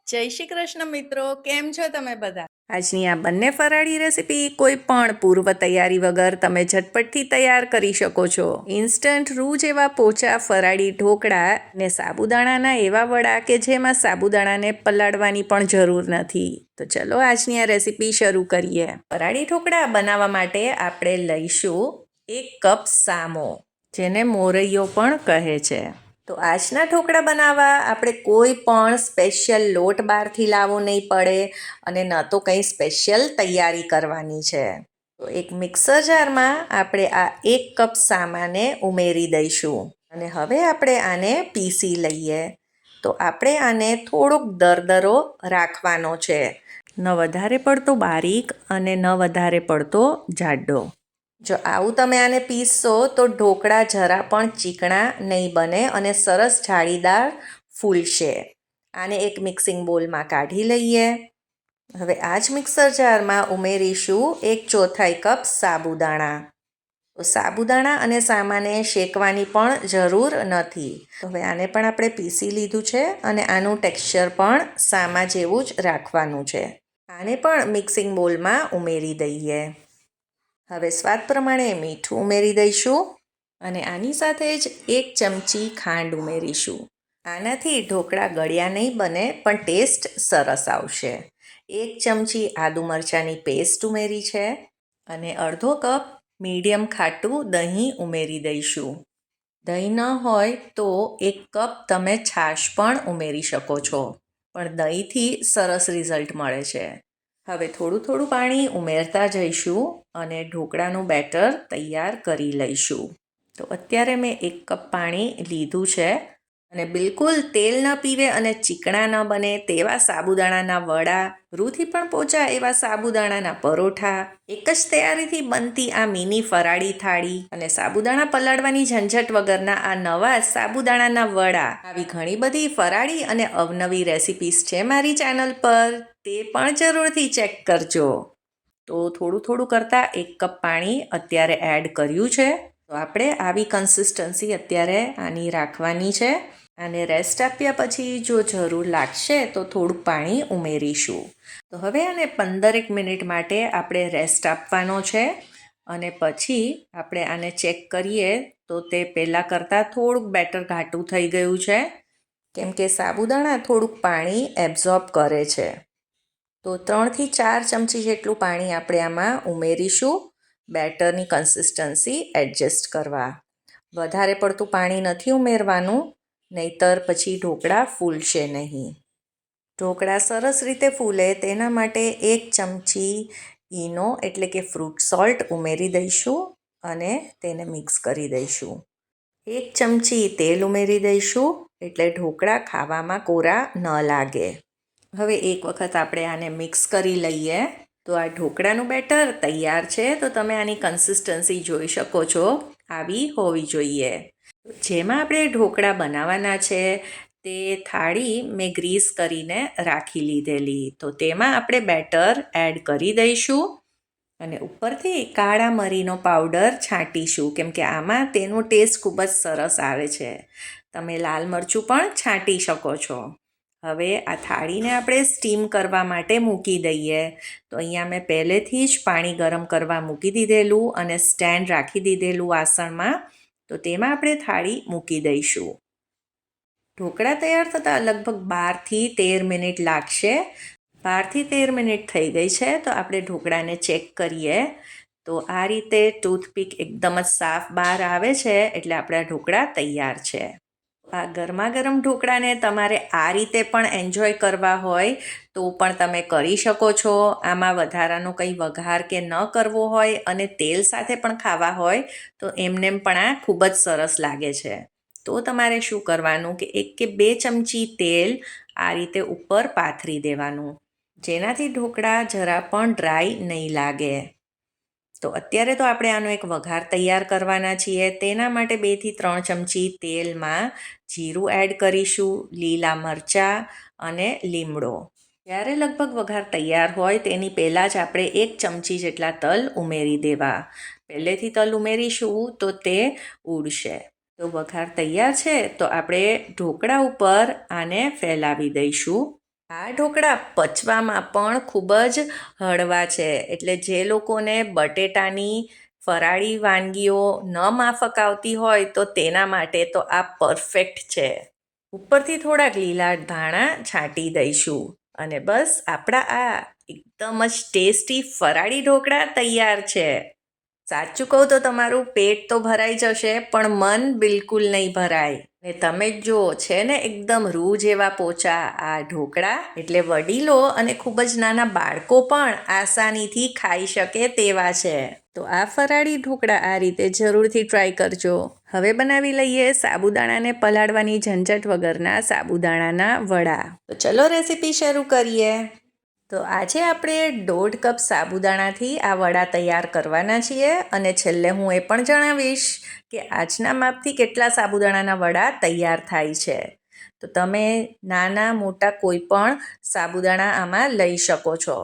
જય શ્રી કૃષ્ણ મિત્રો, કેમ છો તમે બધા? આજની આ બંને ફરાળી રેસીપી કોઈ પણ પૂર્વ તૈયારી વગર તમે ઝટપટથી તૈયાર કરી શકો છો. ઇન્સ્ટન્ટ રૂ જેવા પોચા ફરાળી ઢોકળા ને સાબુદાણાના એવા વડા કે જેમાં સાબુદાણાને પલાળવાની પણ જરૂર નથી. તો ચલો આજની આ રેસીપી શરૂ કરીએ. ફરાળી ઢોકળા બનાવવા માટે આપણે લઈશું 1 કપ સામો, જેને મોરૈયો પણ કહે છે. તો આજના ઢોકળા બનાવવા આપણે કોઈ પણ સ્પેશિયલ લોટ બહારથી લાવવો નહીં પડે અને ન તો કંઈ સ્પેશિયલ તૈયારી કરવાની છે. તો એક મિક્સર જારમાં આપણે આ 1 કપ સામાને ઉમેરી દઈશું અને હવે આપણે આને પીસી લઈએ. તો આપણે આને થોડોક દરદરો રાખવાનો છે, ન વધારે પડતો બારીક અને ન વધારે પડતો જાડો. જો આવું તમે આને પીસશો તો ઢોકળા જરા પણ ચીકણા નહીં બને અને સરસ જાળીદાર ફૂલશે. આને એક મિક્સિંગ બોલમાં કાઢી લઈએ. હવે આ જ મિક્સર જારમાં ઉમેરીશું 1/4 કપ સાબુદાણા. તો સાબુદાણા અને સામાને શેકવાની પણ જરૂર નથી. તો હવે આને પણ આપણે પીસી લીધું છે અને આનું ટેક્સચર પણ સામા જેવું જ રાખવાનું છે. આને પણ મિક્સિંગ બોલમાં ઉમેરી દઈએ. હવે સ્વાદ પ્રમાણે મીઠું ઉમેરી દઈશું અને આની સાથે જ 1 ચમચી ખાંડ ઉમેરીશું. આનાથી ઢોકળા ગળ્યા નહીં બને પણ ટેસ્ટ સરસ આવશે. 1 ચમચી આદુ મરચાંની પેસ્ટ ઉમેરી છે અને અડધો કપ મીડિયમ ખાટું દહીં ઉમેરી દઈશું. દહીં ન હોય તો 1 કપ તમે છાશ પણ ઉમેરી શકો છો, પણ દહીંથી સરસ રિઝલ્ટ મળે છે. હવે થોડું થોડું પાણી ઉમેરતા જઈશું અને ઢોકળાનું બેટર તૈયાર કરી લઈશું. તો અત્યારે મેં 1 કપ પાણી લીધું છે અને બિલકુલ તેલ ન પીવે અને ચીકણા ન બને તેવા સાબુદાણાના વડા, રૂથી પણ પોચા એવા સાબુદાણાના પરોઠા, એક જ તૈયારીથી બનતી આ મિની ફરાળી થાળી અને સાબુદાણા પલાળવાની ઝંઝટ વગરના આ નવા સાબુદાણાના વડા, આવી ઘણી બધી ફરાળી અને અવનવી રેસિપીસ છે મારી ચેનલ પર, તે પણ જરૂરથી ચેક કરજો. તો થોડું થોડું કરતાં 1 કપ પાણી અત્યારે એડ કર્યું છે. તો આપણે આવી કન્સિસ્ટન્સી અત્યારે આની રાખવાની છે. આને રેસ્ટ આપ્યા પછી જો જરૂર લાગશે તો થોડુંક પાણી ઉમેરીશું. તો હવે આને 15 મિનિટ માટે આપણે રેસ્ટ આપવાનો છે અને પછી આપણે આને ચેક કરીએ તો તે પહેલાં કરતાં થોડુંક બેટર ઘાટું થઈ ગયું છે, કેમ કે સાબુદાણા થોડુંક પાણી એબ્ઝોર્બ કરે છે. તો 3થી 4 ચમચી જેટલું પાણી આપણે આમાં ઉમેરીશું બેટરની કન્સિસ્ટન્સી એડજસ્ટ કરવા. વધારે પડતું પાણી નથી ઉમેરવાનું, નહીંતર પછી ઢોકળા ફૂલશે નહીં. ઢોકળા સરસ રીતે ફૂલે તેના માટે 1 ચમચી ઈનો એટલે કે ફ્રૂટ સોલ્ટ ઉમેરી દઈશું અને તેને મિક્સ કરી દઈશું. 1 ચમચી તેલ ઉમેરી દઈશું એટલે ઢોકળા ખાવામાં કોરા ન લાગે. હવે એક વખત આપણે આને મિક્સ કરી લઈએ. તો આ ઢોકળાનું બેટર તૈયાર છે. તો તમે આની કન્સિસ્ટન્સી જોઈ શકો છો, આવી હોવી જોઈએ. જેમાં આપણે ઢોકળા બનાવવાના છે તે થાળી મેં ગ્રીસ કરીને રાખી લીધેલી. તો તેમાં આપણે બેટર એડ કરી દઈશું અને ઉપરથી કાળા મરીનો પાવડર છાંટીશું, કેમ કે આમાં તેનો ટેસ્ટ ખૂબ જ સરસ આવે છે. તમે લાલ મરચું પણ છાંટી શકો છો. હવે આ થાળીને આપણે સ્ટીમ કરવા માટે મૂકી દઈએ. તો અહીંયા મેં પહેલેથી જ પાણી ગરમ કરવા મૂકી દીધેલું અને સ્ટેન્ડ રાખી દીધેલું વાસણમાં. તો તેમાં આપણે થાળી મૂકી દઈશું. ઢોકળા તૈયાર થતાં લગભગ 12થી 13 મિનિટ લાગશે. 12થી 13 મિનિટ થઈ ગઈ છે. તો આપણે ઢોકળાને ચેક કરીએ. તો આ રીતે ટૂથપીક એકદમ જ સાફ બહાર આવે છે એટલે આપણા ઢોકળા તૈયાર છે. આ ગરમા ગરમ ઢોકળાને તમારે આ રીતે પણ એન્જોય કરવા હોય તો પણ તમે કરી શકો છો. આમાં વધારાનો કંઈ વઘાર કે ન કરવો હોય અને તેલ સાથે પણ ખાવા હોય તો એમનેમ પણ આ ખૂબ જ સરસ લાગે છે. તો તમારે શું કરવાનું કે 1 કે 2 ચમચી તેલ આ રીતે ઉપર પાથરી દેવાનું, જેનાથી ઢોકળા જરા પણ ડ્રાય નહીં લાગે. તો અત્યારે તો આપણે આનો એક વઘાર તૈયાર કરવાના છીએ. તેના માટે 2થી 3 ચમચી તેલમાં જીરું એડ કરીશું, લીલા મરચાં અને લીમડો. જ્યારે લગભગ વઘાર તૈયાર હોય તેની પહેલાં જ આપણે 1 ચમચી જેટલા તલ ઉમેરી દેવા. પહેલેથી તલ ઉમેરીશું તો તે ઉડશે. તો વઘાર તૈયાર છે તો આપણે ઢોકળા ઉપર આને ફેલાવી દઈશું. આ ઢોકળા પચવામાં પણ ખૂબ જ હળવા છે, એટલે જે લોકોને બટેટાની ફરાળી વાનગીઓ ન માફક આવતી હોય તો તેના માટે તો આ પરફેક્ટ છે. ઉપરથી થોડાક લીલા ધાણા છાંટી દઈશું અને બસ આપણા આ એકદમ જ ટેસ્ટી ફરાળી ઢોકળા તૈયાર છે. સાચું કહું તો તમારું પેટ તો ભરાઈ જશે પણ મન બિલકુલ નહીં ભરાય. ને તમે જ જુઓ છે ને એકદમ રૂ જેવા પોચા આ ઢોકળા, એટલે વડીલો અને ખૂબ જ નાના બાળકો પણ આસાનીથી ખાઈ શકે તેવા છે. તો આ ફરાળી ઢોકળા આ રીતે જરૂરથી ટ્રાય કરજો. હવે બનાવી લઈએ સાબુદાણાને પલાળવાની ઝંઝટ વગરના સાબુદાણાના વડા. તો ચલો રેસીપી શરૂ કરીએ. તો આજે આપણે 1.5 કપ સાબુદાણાથી આ વડા તૈયાર કરવાના છીએ અને છેલ્લે હું એ પણ જણાવીશ કે આજના માપથી કેટલા સાબુદાણાના વડા તૈયાર થાય છે. તો તમે નાના મોટા કોઈ પણ સાબુદાણા આમાં લઈ શકો છો.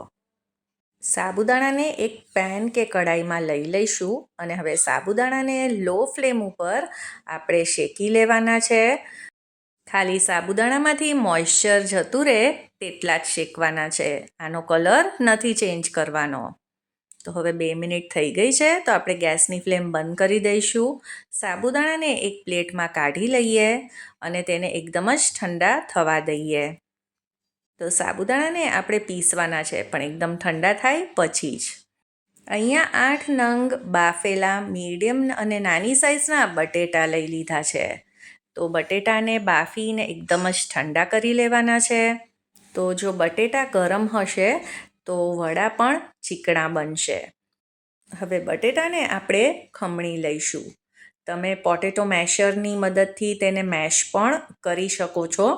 સાબુદાણાને એક પેન કે કઢાઈમાં લઈ લઈશું અને હવે સાબુદાણાને લો ફ્લેમ ઉપર આપણે શેકી લેવાના છે. ખાલી સાબુદાણામાંથી મોઇશ્ચર જતું રહે તેટલા જ શેકવાના છે. આનો કલર નથી ચેન્જ કરવાનો. તો હવે 2 મિનિટ થઈ ગઈ છે તો આપણે ગેસની ફ્લેમ બંધ કરી દઈશું. સાબુદાણાને એક પ્લેટમાં કાઢી લઈએ અને તેને એકદમ જ ઠંડા થવા દઈએ. તો સાબુદાણાને આપણે પીસવાના છે પણ એકદમ ઠંડા થાય પછી જ. અહીંયા 8 નંગ બાફેલા મીડિયમ અને નાની સાઇઝના બટેટા લઈ લીધા છે. તો બટેટાને બાફીને એકદમ જ ઠંડા કરી લેવાના છે. તો જો બટેટા ગરમ હશે તો વડા પણ ચીકણા બનશે. હવે બટેટાને આપણે ખમણી લઈશું. તમે પોટેટો મેશરની મદદથી તેને મેશ પણ કરી શકો છો.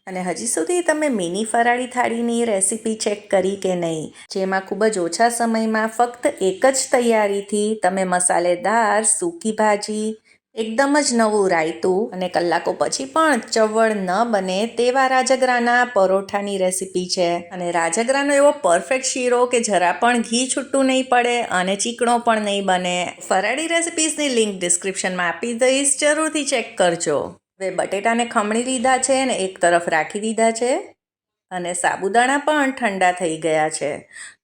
અને હજી સુધી તમે મિની ફરાળી થાળીની રેસીપી ચેક કરી કે નહીં, જેમાં ખૂબ જ ઓછા સમયમાં ફક્ત એક જ તૈયારીથી તમે મસાલેદાર સૂકી ભાજી, એકદમ જ નવું રાયતું અને કલાકો પછી પણ ચવળ ન બને તેવા રાજગરાના પરોઠાની રેસીપી છે. અને રાજગરાનો એવો પરફેક્ટ શીરો કે જરા પણ ઘી છૂટું નહીં પડે અને ચીકણો પણ નહીં બને. ફરાળી રેસીપીસની લિંક ડિસ્ક્રિપ્શનમાં આપી દઈશ, જરૂરથી ચેક કરજો. હવે બટેટાને ખમણી લીધા છે અને એક તરફ રાખી દીધા છે અને સાબુદાણા પણ ઠંડા થઈ ગયા છે.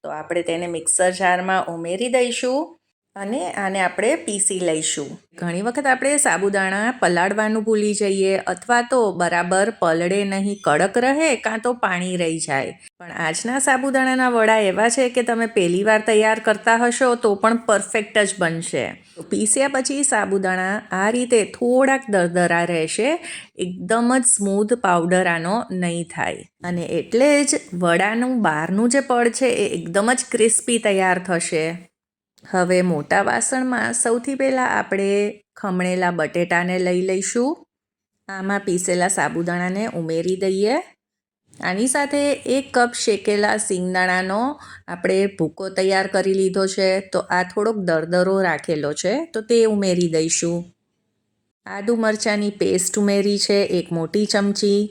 તો આપણે તેને મિક્સર જારમાં ઉમેરી દઈશું અને આને આપણે પીસી લઈશું. ઘણી વખત આપણે સાબુદાણા પલાળવાનું ભૂલી જઈએ અથવા તો બરાબર પલળે નહીં, કડક રહે કાં તો પાણી રહી જાય. પણ આજના સાબુદાણાના વડા એવા છે કે તમે પહેલી વાર તૈયાર કરતા હશો તો પણ પરફેક્ટ જ બનશે. પીસ્યા પછી સાબુદાણા આ રીતે થોડાક દરદરા રહેશે, એકદમ જ સ્મૂધ પાવડર આનો નહીં થાય. અને એટલે જ વડાનું બહારનું જે પડ છે એ એકદમ જ ક્રિસ્પી તૈયાર થશે. હવે મોટા વાસણમાં સૌથી પહેલાં આપણે ખમણેલા બટેટાને લઈ લઈશું. આમાં પીસેલા સાબુદાણાને ઉમેરી દઈએ. આની સાથે 1 કપ શેકેલા સિંગદાણાનો આપણે ભૂકો તૈયાર કરી લીધો છે. તો આ થોડોક દરદરો રાખેલો છે તો તે ઉમેરી દઈશું. આદુ મરચાંની પેસ્ટ ઉમેરી છે 1 મોટી ચમચી.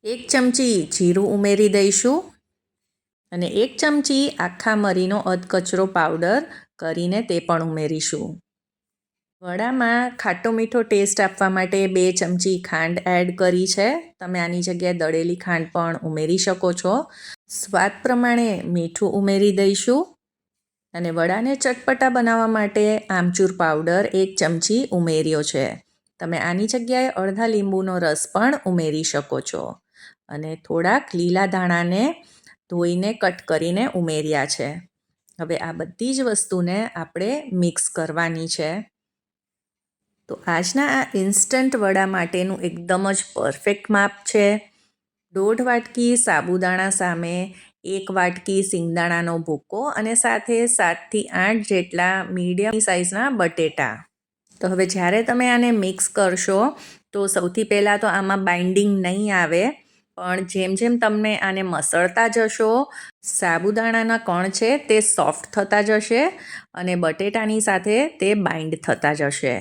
1 ચમચી જીરું ઉમેરી દઈશું અને 1 ચમચી આખા મરીનો અધકચરો પાવડર કરીને તે પણ ઉમેરીશું. વડામાં ખાટો મીઠો ટેસ્ટ આપવા માટે 2 ચમચી ખાંડ એડ કરી છે. તમે આની જગ્યાએ દળેલી ખાંડ પણ ઉમેરી શકો છો. સ્વાદ પ્રમાણે મીઠું ઉમેરી દઈશું અને વડાને ચટપટા બનાવવા માટે આમચૂર પાવડર 1 ચમચી ઉમેર્યો છે. તમે આની જગ્યાએ અડધા લીંબુનો રસ પણ ઉમેરી શકો છો અને થોડાક લીલા ધાણાને ધોઈને કટ કરીને ઉમેર્યા છે. હવે આ બધી જ વસ્તુને આપણે મિક્સ કરવાની છે. તો આજના આ ઇન્સ્ટન્ટ વડા માટેનું એકદમ જ પરફેક્ટ માપ છે. 1.5 વાટકી સાબુદાણા સામે 1 વાટકી સિંગદાણાનો ભૂકો અને સાથે 7થી 8 જેટલા મીડિયમ સાઇઝના બટેટા. તો હવે જ્યારે તમે આને મિક્સ કરશો તો સૌથી પહેલાં તો આમાં બાઇન્ડિંગ નહીં આવે, પણ જેમ જેમ તમે આને મસળતા જશો સાબુદાણાના કણ છે તે સોફ્ટ થતા જશે અને બટેટાની સાથે તે બાઇન્ડ થતા જશે.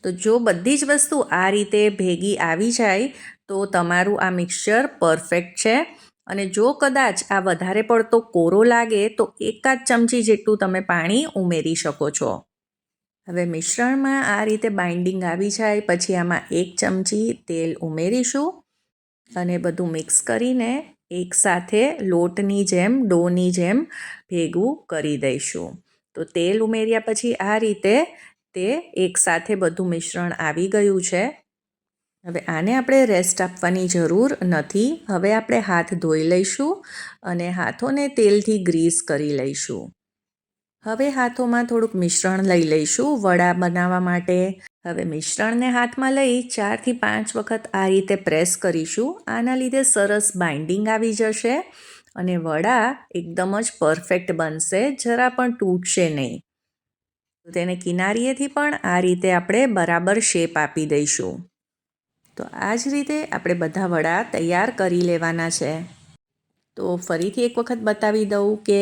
તો જો બધી જ વસ્તુ આ રીતે ભેગી આવી જાય તો તમારું આ મિક્સચર પરફેક્ટ છે. અને જો કદાચ આ વધારે પડતો કોરો લાગે તો 1 ચમચી જેટલું તમે પાણી ઉમેરી શકો છો. હવે મિશ્રણમાં આ રીતે બાઇન્ડિંગ આવી જાય પછી આમાં 1 ચમચી તેલ ઉમેરીશું અને બધું મિક્સ કરીને એકસાથે લોટની જેમ ડોની જેમ ભેગું કરી દઈશું. તો તેલ ઉમેર્યા પછી આ રીતે તે એકસાથે બધું મિશ્રણ આવી ગયું છે. હવે આને આપણે રેસ્ટ આપવાની જરૂર નથી. હવે આપણે હાથ ધોઈ લઈશું અને હાથોને તેલથી ગ્રીસ કરી લઈશું. હવે હાથોમાં થોડુંક મિશ્રણ લઈ લઈશું વડા બનાવવા માટે. હવે મિશ્રણને હાથમાં લઈ 4થી 5 વખત આ રીતે પ્રેસ કરીશું. આના લીધે સરસ બાઇન્ડિંગ આવી જશે અને વડા એકદમ જ પરફેક્ટ બનશે, જરા પણ તૂટશે નહીં. તેને કિનારીએથી પણ આ રીતે આપણે બરાબર શેપ આપી દઈશું. તો આ જ રીતે આપણે બધા વડા તૈયાર કરી લેવાના છે. તો ફરીથી એક વખત બતાવી દઉં કે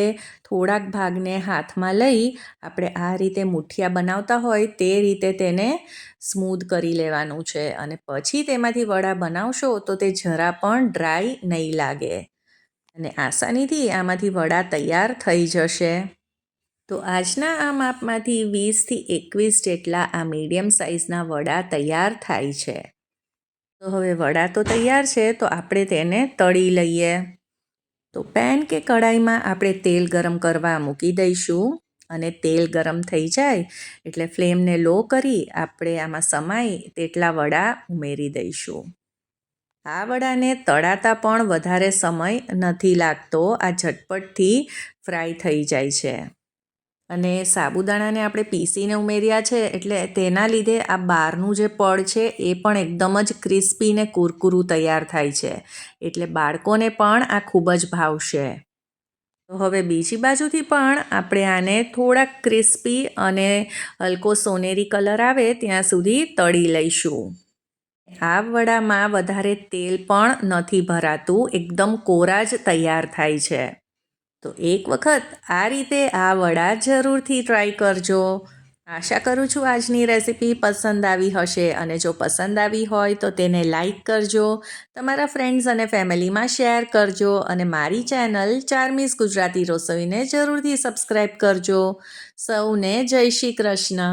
થોડાક ભાગને હાથમાં લઈ આપણે આ રીતે મુઠિયા બનાવતા હોય તે રીતે તેને સ્મૂધ કરી લેવાનું છે અને પછી તેમાંથી વડા બનાવશો તો તે જરા પણ ડ્રાય નહીં લાગે અને આસાનીથી આમાંથી વડા તૈયાર થઈ જશે. તો આજના આ માપમાંથી 20થી 21 જેટલા આ મીડિયમ સાઇઝના વડા તૈયાર થાય છે. તો હવે વડા તો તૈયાર છે, તો આપણે તેને તળી લઈએ. તો પેન કે કઢાઈમાં આપણે તેલ ગરમ કરવા મૂકી દઈશું અને તેલ ગરમ થઈ જાય એટલે ફ્લેમને લો કરી આપણે આમાં સમાય તેટલા વડા ઉમેરી દઈશું. આ વડાને તળાતા પણ વધારે સમય નથી લાગતો. આ ઝટપટથી ફ્રાય થઈ જાય છે અને સાબુદાણાને આપણે પીસીને ઉમેર્યા છે એટલે તેના લીધે આ બહારનું જે પડ છે એ પણ એકદમ જ ક્રિસ્પી ને કુરકુરું તૈયાર થાય છે, એટલે બાળકોને પણ આ ખૂબ જ ભાવશે. તો હવે બીજી બાજુથી પણ આપણે આને થોડાક ક્રિસ્પી અને હલકો સોનેરી કલર આવે ત્યાં સુધી તળી લઈશું. આ વડામાં વધારે તેલ પણ નથી ભરાતું, એકદમ કોરા જ તૈયાર થાય છે. તો એક વખત આ રીતે આ વડા જરૂરથી ટ્રાય કરજો. આશા કરું છું આજની રેસીપી પસંદ આવી હશે અને જો પસંદ આવી હોય તો તેને લાઈક કરજો, તમારા ફ્રેન્ડ્સ અને ફેમિલીમાં શેર કરજો અને મારી ચેનલ ચાર્મીસ ગુજરાતી રસોઈને જરૂરથી સબસ્ક્રાઈબ કરજો. સૌને જય શ્રી કૃષ્ણ.